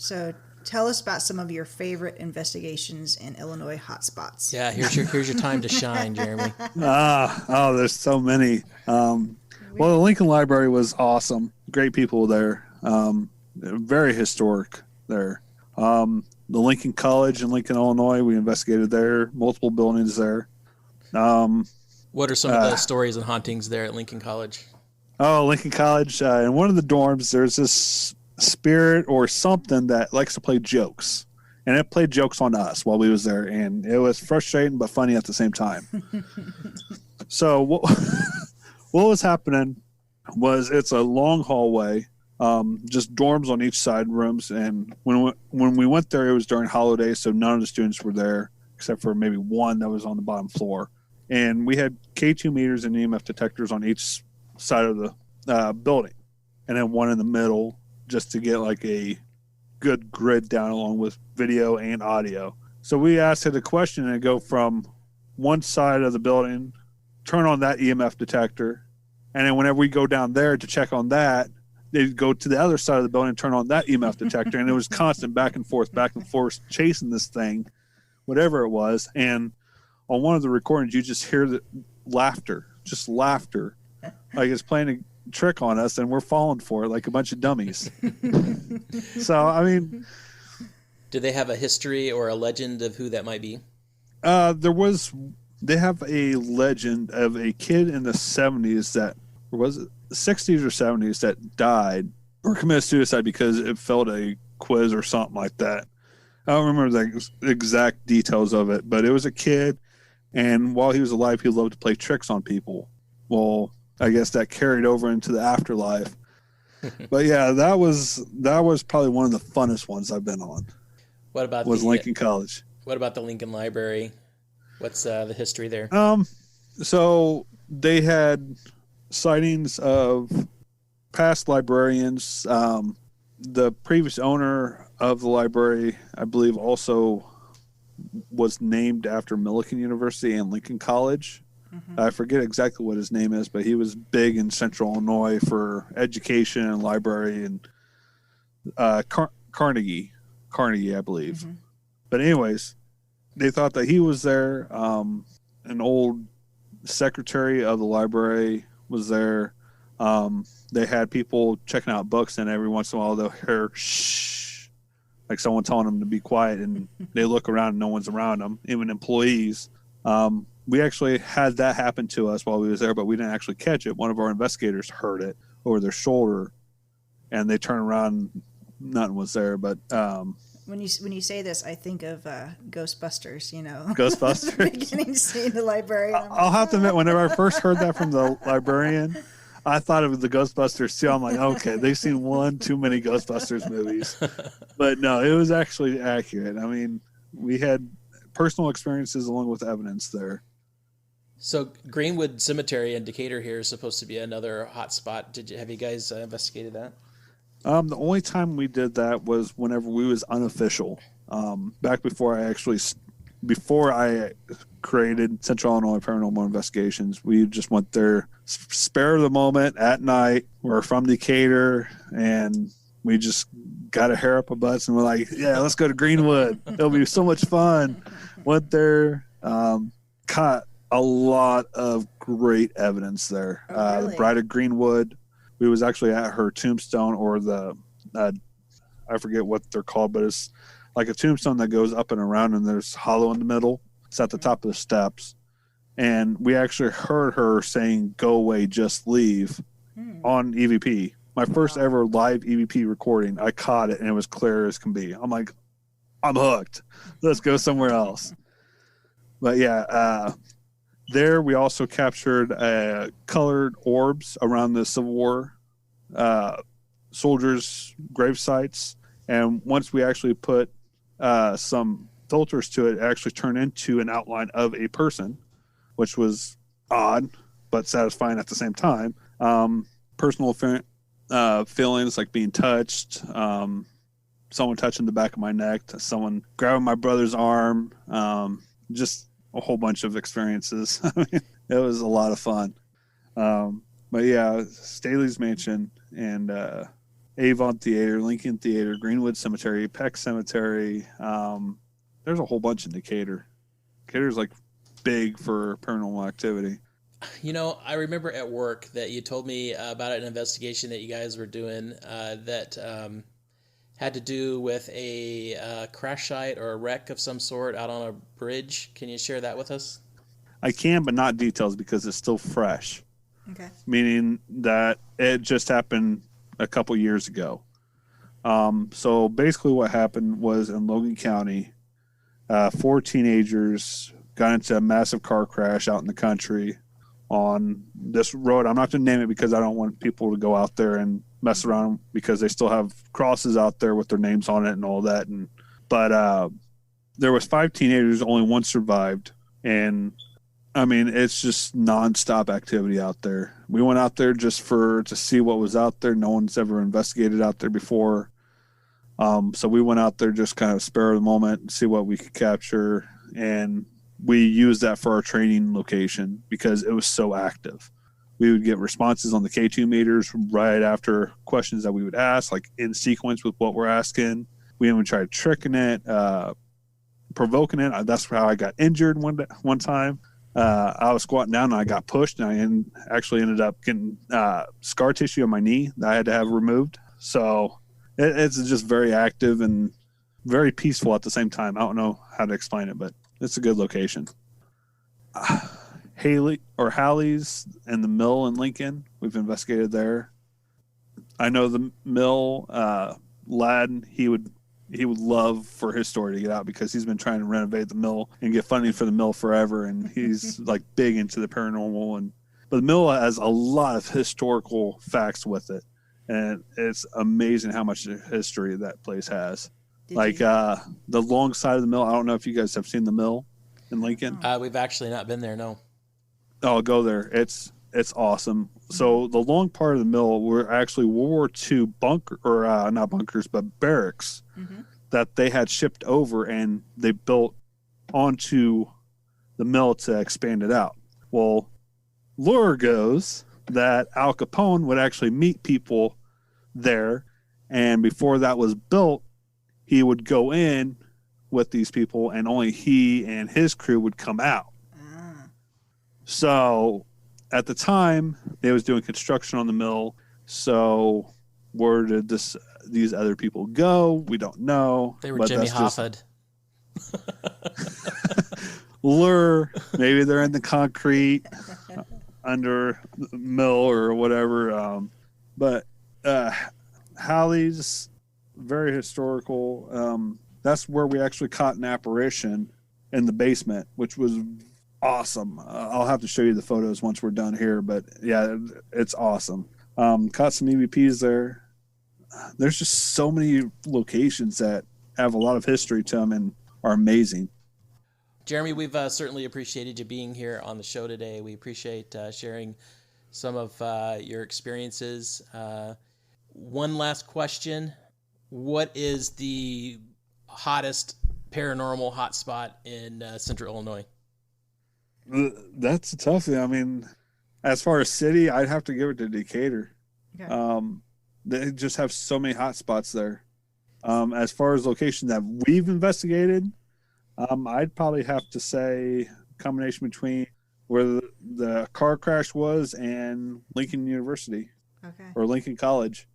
So tell us about some of your favorite investigations in Illinois hotspots. Yeah, here's your time to shine, Jeremy. There's so many. Well, the Lincoln Library was awesome. Great people there. Very historic there. The Lincoln College in Lincoln, Illinois, we investigated there. Multiple buildings there. What are some of the stories and hauntings there at Lincoln College? Oh, Lincoln College. In one of the dorms, there's this spirit or something that likes to play jokes. And it played jokes on us while we was there. And it was frustrating but funny at the same time. So what was happening was it's a long hallway, just dorms on each side, rooms. And when we went there, it was during holidays, so none of the students were there except for maybe one that was on the bottom floor. And we had K2 meters and EMF detectors on each side of the building, and then one in the middle just to get like a good grid down along with video and audio. So we asked it a question and go from one side of the building, turn on that EMF detector, and then whenever we go down there to check on that, they'd go to the other side of the building and turn on that EMF detector, and it was constant back and forth, chasing this thing, whatever it was. And on one of the recordings, you just hear the laughter, like it's playing a trick on us, and we're falling for it like a bunch of dummies. So, I mean, do they have a history or a legend of who that might be? They have a legend of a kid in the 70s that, or was it 60s or 70s, that died or committed suicide because it failed a quiz or something like that. I don't remember the exact details of it, but it was a kid, and while he was alive, he loved to play tricks on people. Well, I guess that carried over into the afterlife. But yeah, that was probably one of the funnest ones I've been on. What about Lincoln College? What about the Lincoln Library? What's the history there? So they had sightings of past librarians. The previous owner of the library, I believe, also was named after Millikan University and Lincoln College. Mm-hmm. I forget exactly what his name is, but he was big in Central Illinois for education and library, and Carnegie, I believe. Mm-hmm. But anyways, they thought that he was there. An old secretary of the library was there. They had people checking out books, and every once in a while they'll hear shh, like someone telling them to be quiet, and they look around and no one's around them, even employees. We actually had that happen to us while we was there, but we didn't actually catch it. One of our investigators heard it over their shoulder, and they turned around, nothing was there. But when you say this, I think of Ghostbusters. Ghostbusters. The beginning scene, the librarian. I'll have to admit, whenever I first heard that from the librarian, I thought of the Ghostbusters too. I'm like, okay, they've seen one too many Ghostbusters movies. But no, it was actually accurate. I mean, we had personal experiences along with evidence there. So Greenwood Cemetery in Decatur here is supposed to be another hot spot. Have you guys investigated that? The only time we did that was whenever we was unofficial. Back before I created Central Illinois Paranormal Investigations, we just went there, spare of the moment at night. We're from Decatur, and we just got a hair up our butts, and we're like, yeah, let's go to Greenwood. It'll be so much fun. Went there, caught a lot of great evidence there. Oh, really? The Bride of Greenwood, we was actually at her tombstone, or I forget what they're called, but it's like a tombstone that goes up and around, and there's hollow in the middle. It's at the top of the steps. And we actually heard her saying, "Go away, just leave," on EVP. My first ever live EVP recording, I caught it, and it was clear as can be. I'm like, I'm hooked. Let's go somewhere else. But yeah, there we also captured colored orbs around the Civil War soldiers' grave sites. And once we actually put some filters to it, it actually turned into an outline of a person, which was odd but satisfying at the same time. Personal feelings like being touched, someone touching the back of my neck, someone grabbing my brother's arm, just a whole bunch of experiences. It was a lot of fun. But yeah, Staley's Mansion and Avon Theater, Lincoln Theater, Greenwood Cemetery, Peck Cemetery. There's a whole bunch in Decatur. Decatur's like big for paranormal activity. I remember at work that you told me about an investigation that you guys were doing that had to do with a crash site or a wreck of some sort out on a bridge. Can you share that with us? I can, but not details because it's still fresh. Okay. Meaning that it just happened a couple years ago. So basically what happened was in Logan County, 4 teenagers got into a massive car crash out in the country on this road. I'm not going to name it because I don't want people to go out there and mess around because they still have crosses out there with their names on it and all that. But there was 5 teenagers, only one survived. And I mean, it's just nonstop activity out there. We went out there just to see what was out there. No one's ever investigated out there before. So we went out there just kind of spur of the moment and see what we could capture. And we used that for our training location because it was so active. We would get responses on the K2 meters right after questions that we would ask, like in sequence with what we're asking. We even tried tricking it, provoking it. That's how I got injured one time. I was squatting down and I got pushed, and I actually ended up getting scar tissue on my knee that I had to have removed. So it's just very active and very peaceful at the same time. I don't know how to explain it, but it's a good location. Halley's and the mill in Lincoln, we've investigated there. I know the mill, Lad, he would love for his story to get out because he's been trying to renovate the mill and get funding for the mill forever, and he's like big into the paranormal. But the mill has a lot of historical facts with it, and it's amazing how much history that place has. The long side of the mill. I don't know if you guys have seen the mill in Lincoln. We've actually not been there. No. Oh, go there. It's awesome. So the long part of the mill were actually World War II not bunkers, but barracks that they had shipped over, and they built onto the mill to expand it out. Well, lore goes that Al Capone would actually meet people there, and before that was built, he would go in with these people, and only he and his crew would come out. So at the time, they was doing construction on the mill. So where did these other people go? We don't know. They were Jimmy Hoffa. Lure. Maybe they're in the concrete under the mill or whatever. But Halley's very historical. That's where we actually caught an apparition in the basement, which was awesome. I'll have to show you the photos once we're done here, but yeah, it's awesome. Caught some EVPs there. There's just so many locations that have a lot of history to them and are amazing. Jeremy, we've certainly appreciated you being here on the show today. We appreciate sharing some of your experiences. One last question. What is the hottest paranormal hotspot in Central Illinois? That's a tough thing. I mean, as far as city, I'd have to give it to Decatur. Okay. They just have so many hot spots there. As far as location that we've investigated, I'd probably have to say a combination between where the car crash was and Lincoln University. Okay. Or Lincoln College.